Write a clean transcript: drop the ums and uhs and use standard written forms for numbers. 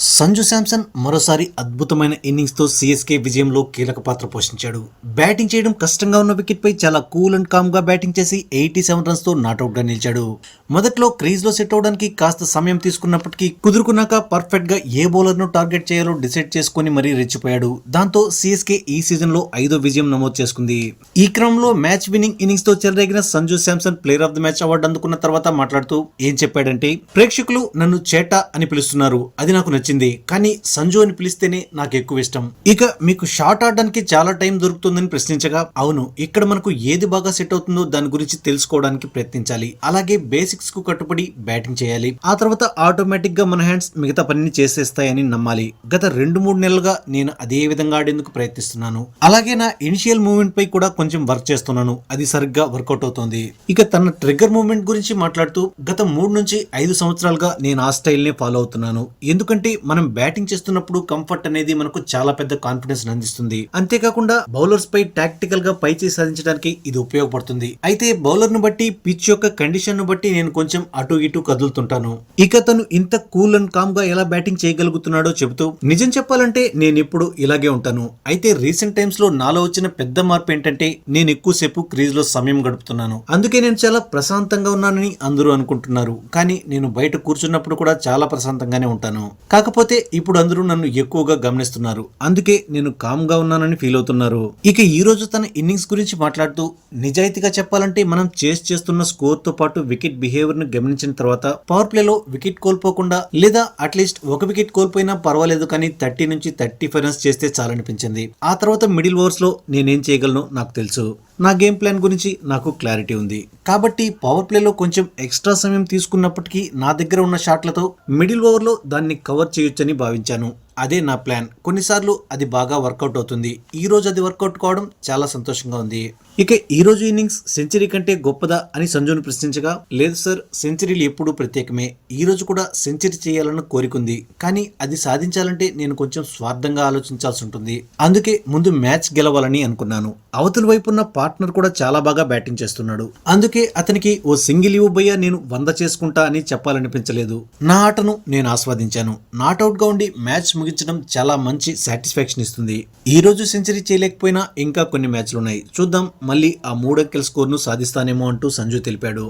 సంజు శాంసన్ మరోసారి అద్భుతమైన ఇన్నింగ్స్ తో సిఎస్కే విజయంలో కీలక పాత్ర పోషించాడు. బ్యాటింగ్ చేయడం కష్టంగా ఉన్న వికెట్ పై చాలా కూల్ అండ్ కామ్ గా బ్యాటింగ్ చేసి 87 రన్స్ తో నాట్అవుట్ గా నిలిచాడు. మొదట్లో క్రీజ్ లో సెట్ అవడానికి కాస్త సమయం తీసుకున్నప్పటికీ కుదురుకున్నాక పర్ఫెక్ట్ గా ఏ బౌలర్ ను టార్గెట్ చేయాలో డిసైడ్ చేసుకుని మరీ రెచ్చిపోయాడు. దాంతో సిఎస్కే ఈ సీజన్ లో 5వ విజయం నమోదు చేసుకుంది. ఈ క్రమంలో మ్యాచ్ విన్నింగ్ ఇన్నింగ్స్ తో చెలరేగిన Sanju Samson player of the match award అందుకున్న తర్వాత మాట్లాడుతూ ఏం చెప్పాడంటే, ప్రేక్షకులు నన్ను చేటా అని పిలుస్తున్నారు, అది నాకు నచ్చింది, కానీ సంజు అని పిలిస్తేనే నాకు ఎక్కువ ఇష్టం. ఇక మీకు షాట్ ఆడడానికి చాలా టైం దొరుకుతుందని ప్రశ్నించగా, అవును, ఇక్కడ మనకు ఏది బాగా సెట్ అవుతుందో దాని గురించి తెలుసుకోవడానికి ప్రయత్నించాలి, అలాగే బేసిక్స్ కు కట్టుబడి బ్యాటింగ్ చేయాలి, ఆ తర్వాత ఆటోమేటిక్ గా మన హ్యాండ్స్ మిగతా పనిని చేసేస్తాయని నమ్మాలి. గత 2-3 నెలలుగా నేను అదే విధంగా ఆడేందుకు ప్రయత్నిస్తున్నాను, అలాగే నా ఇనిషియల్ మూవ్మెంట్ పై కూడా కొంచెం వర్క్ చేస్తున్నాను, అది సరిగ్గా వర్కౌట్ అవుతోంది. ఇక తన ట్రిగ్గర్ మూవ్మెంట్ గురించి మాట్లాడుతూ, గత 3 నుంచి 5 సంవత్సరాలుగా నేను ఆ స్టైల్ నే ఫాలో అవుతున్నాను, ఎందుకంటే మనం బ్యాటింగ్ చేస్తున్నప్పుడు కంఫర్ట్ అనేది మనకు చాలా పెద్ద కాన్ఫిడెన్స్ అందిస్తుంది. అంతేకాకుండా బౌలర్స్ పై టాక్టికల్ గా పైచేయి సాధించడానికి ఇది ఉపయోగపడుతుంది. అయితే బౌలర్ ను బట్టి, పిచ్ యొక్క కండిషన్ ను బట్టి నేను కొంచెం అటు ఇటు కదులుతుంటాను. ఇక తను ఇంత కూల్ అండ్ కామ్ గా ఎలా బ్యాటింగ్ చేయగలుగుతున్నాడో చెబుతూ, నిజం చెప్పాలంటే నేను ఇప్పుడు ఇలాగే ఉంటాను. అయితే రీసెంట్ టైమ్స్ లో నాలో వచ్చిన పెద్ద మార్పు ఏంటంటే, నేను ఎక్కువసేపు క్రీజ్ లో సమయం గడుపుతున్నాను, అందుకే నేను చాలా ప్రశాంతంగా ఉన్నానని అందరూ అనుకుంటున్నారు. కానీ నేను బయట కూర్చున్నప్పుడు కూడా చాలా ప్రశాంతంగానే ఉంటాను. కాకపోతే ఇప్పుడు అందరూ నన్ను ఎక్కువగా గమనిస్తున్నారు, అందుకే నేను కామ్ గా ఉన్నానని ఫీల్ అవుతున్నారు. ఇక ఈ రోజు తన ఇన్నింగ్స్ గురించి మాట్లాడుతూ, నిజాయితీగా చెప్పాలంటే మనం చేస్తున్న స్కోర్ తో పాటు వికెట్ బిహేవియర్ ను గమనించిన తర్వాత పవర్ ప్లే లో వికెట్ కోల్పోకుండా, లేదా అట్లీస్ట్ ఒక వికెట్ కోల్పోయినా పర్వాలేదు కానీ 30 నుంచి 35 రన్స్ చేస్తే చాలనిపించింది. ఆ తర్వాత మిడిల్ ఓవర్స్ లో నేనేం చేయగలను నాకు తెలుసు, నా గేమ్ ప్లాన్ గురించి నాకు క్లారిటీ ఉంది. కాబట్టి పవర్ ప్లే లో కొంచెం ఎక్స్ట్రా సమయం తీసుకున్నప్పటికీ నా దగ్గర ఉన్న షాట్లతో మిడిల్ ఓవర్ లో దాన్ని కవర్ చేయొచ్చని భావించాను. అదే నా ప్లాన్. కొన్నిసార్లు అది బాగా వర్కౌట్ అవుతుంది. ఈ రోజు అది వర్కౌట్ కావడం చాలా సంతోషంగా ఉంది. ఇక ఈ రోజు ఇన్నింగ్స్ సెంచరీ కంటే గొప్పదా అని సంజును ప్రశ్నించగా, లేదు సార్, సెంచరీలు ఎప్పుడూ ప్రత్యేకమే, ఈ రోజు కూడా సెంచరీ చేయాలన్న కోరికుంది, కానీ అది సాధించాలంటే నేను కొంచెం స్వార్థంగా ఆలోచించాల్సి ఉంటుంది. అందుకే ముందు మ్యాచ్ గెలవాలని అనుకున్నాను. అవతల వైపు ఉన్న పార్ట్నర్ కూడా చాలా బాగా బ్యాటింగ్ చేస్తున్నాడు, అందుకే అతనికి ఓ సింగిల్ ఇవ్వు భయ్యా నేను 100 చేసుకుంటా అని చెప్పాలనిపించలేదు. నా ఆటను నేను ఆస్వాదించాను. నాట్అవుట్ గా ఉండి మ్యాచ్ ముగించడం చాలా మంచి సాటిస్ఫాక్షన్ ఇస్తుంది. ఈ రోజు సెంచరీ చేయలేకపోయినా ఇంకా కొన్ని మ్యాచ్లు ఉన్నాయి, చూద్దాం, మళ్ళీ ఆ 3 అంకెల స్కోర్ ను సాధిస్తానేమో అంటూ సంజు తెలిపాడు.